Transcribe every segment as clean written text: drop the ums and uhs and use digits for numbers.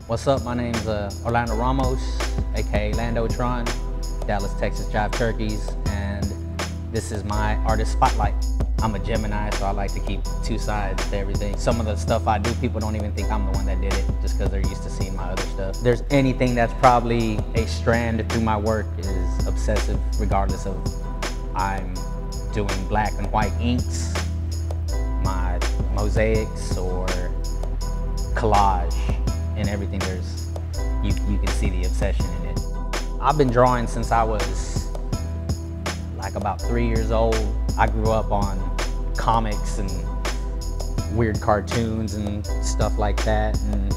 What's up? My name's Orlando Ramos, aka Landotron, Dallas, Texas Jive Turkeys, and this is my artist spotlight. I'm a Gemini, so I like to keep two sides to everything. Some of the stuff I do, people don't even think I'm the one that did it, just because they're used to seeing my other stuff. If there's anything that's probably a strand through my work is obsessive, regardless of I'm doing black and white inks, my mosaics, or collage. And everything, you can see the obsession in it. I've been drawing since I was like about 3 years old. I grew up on comics and weird cartoons and stuff like that. And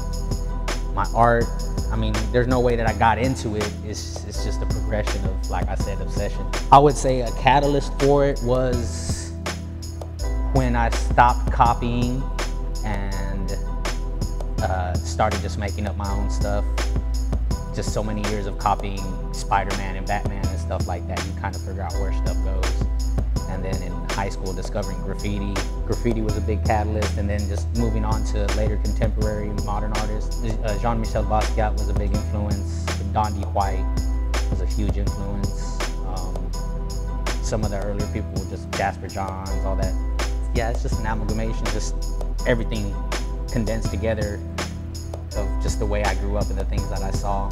my art, I mean, there's no way that I got into it. It's just a progression of, like I said, obsession. I would say a catalyst for it was when I stopped copying and started just making up my own stuff. Just so many years of copying Spider-Man and Batman and stuff like that, you kind of figure out where stuff goes. And then in high school, discovering graffiti. Graffiti was a big catalyst, and then just moving on to later contemporary modern artists. Jean-Michel Basquiat was a big influence. Don D. White was a huge influence. Some of the earlier people, just Jasper Johns, all that. Yeah, it's just an amalgamation, just everything condensed together of just the way I grew up and the things that I saw.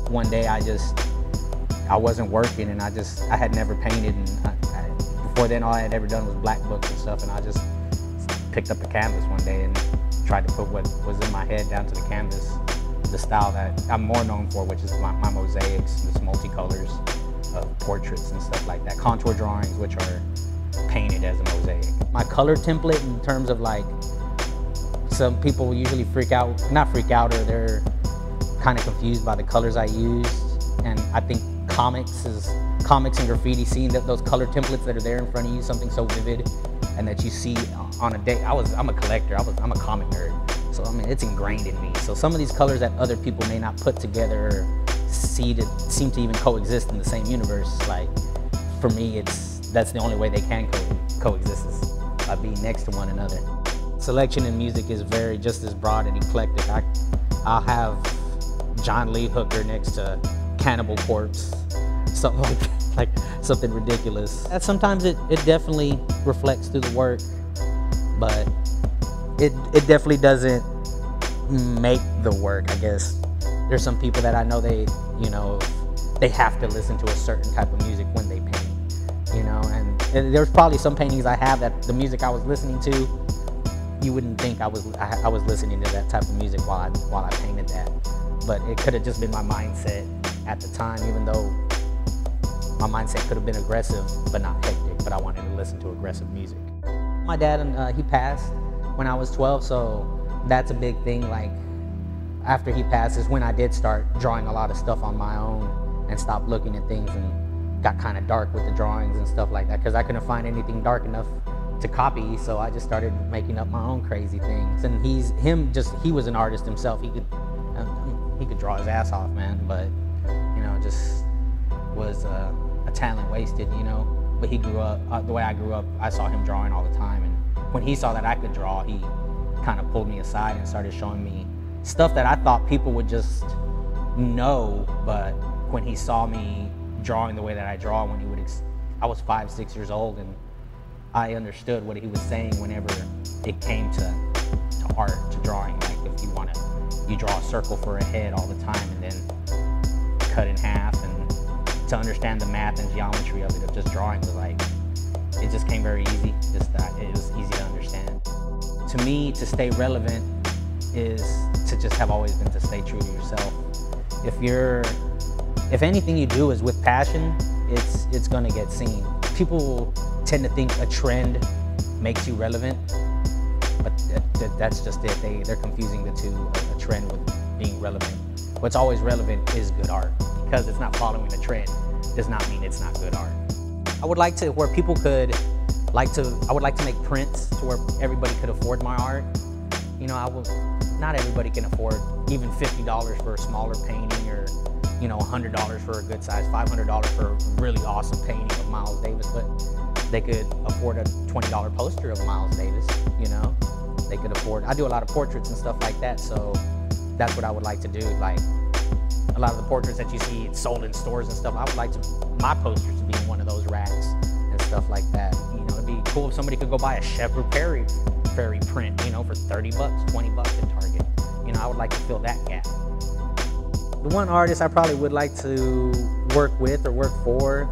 One day I wasn't working, and I had never painted, and before then all I had ever done was black books and stuff, and I just picked up a canvas one day and tried to put what was in my head down to the canvas, the style that I'm more known for, which is my mosaics, this multicolors of portraits and stuff like that. Contour drawings, which are painted as a mosaic. My color template, in terms of like, some people usually not freak out, or they're kind of confused by the colors I use. And I think comics and graffiti, seeing those color templates that are there in front of you, something so vivid, and that you see on a day. I'm a collector, I'm a comic nerd. So I mean, it's ingrained in me. So some of these colors that other people may not put together or seem to even coexist in the same universe, like for me, that's the only way they can coexist, is by being next to one another. Selection in music is just as broad and eclectic. I'll have John Lee Hooker next to Cannibal Corpse, something like that, like something ridiculous. And sometimes it definitely reflects through the work, but it definitely doesn't make the work, I guess. There's some people that I know they have to listen to a certain type of music when they paint, and there's probably some paintings I have that the music I was listening to, you wouldn't think I was listening to that type of music while I painted that. But it could have just been my mindset at the time, even though my mindset could have been aggressive, but not hectic, but I wanted to listen to aggressive music. My dad, he passed when I was 12, so that's a big thing. Like, after he passed is when I did start drawing a lot of stuff on my own and stopped looking at things, and got kind of dark with the drawings and stuff like that, because I couldn't find anything dark enough to copy, so I just started making up my own crazy things. And he was an artist himself. He could draw his ass off, man, but just was a talent wasted, But he grew up the way I grew up. I saw him drawing all the time, and when he saw that I could draw, he kind of pulled me aside and started showing me stuff that I thought people would just know. But when he saw me drawing the way that I draw, I was 5, 6 years old, and I understood what he was saying whenever it came to art, to drawing. Like, if you draw a circle for a head all the time and then cut in half, and to understand the math and geometry of it, of just drawing, was like, it just came very easy. It was easy to understand. To me, to stay relevant is to just have always been to stay true to yourself. If anything you do is with passion, it's gonna get seen. People tend to think a trend makes you relevant, but that's just it. They're confusing the two, a trend with being relevant. What's always relevant is good art. Because it's not following a trend does not mean it's not good art. I would like to make prints to where everybody could afford my art. Not everybody can afford even $50 for a smaller painting, or $100 for a good size, $500 for a really awesome painting of Miles Davis, but they could afford a $20 poster of Miles Davis, They could afford, I do a lot of portraits and stuff like that, so that's what I would like to do. Like a lot of the portraits that you see sold in stores and stuff, I would like my posters to be in one of those racks and stuff like that. You know, it'd be cool if somebody could go buy a Chevrolet Perry print, you know, for 30 bucks, 20 bucks at Target. You know, I would like to fill that gap. The one artist I probably would like to work with or work for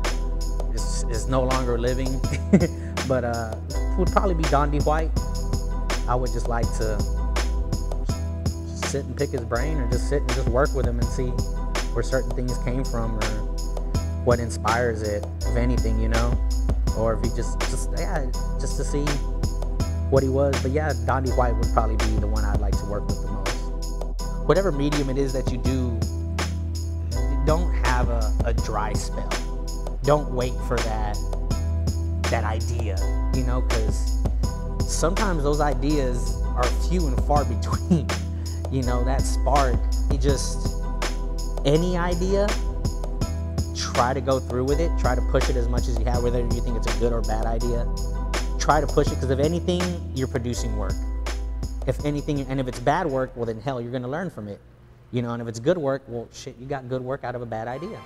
is no longer living, but would probably be Dondy White. I would just like to sit and pick his brain, or just sit and just work with him and see where certain things came from, or what inspires it, if anything, you know, or if he just to see what he was. But yeah, Dondy White would probably be the one I'd like to work with the most. Whatever medium it is that you do, don't have a dry spell. Don't wait for that idea, you know, because sometimes those ideas are few and far between. You know, that spark, any idea, try to go through with it, try to push it as much as you have, whether you think it's a good or bad idea. Try to push it, because if anything, you're producing work. If anything, and if it's bad work, well then hell, you're gonna learn from it. You know, and if it's good work, well shit, you got good work out of a bad idea.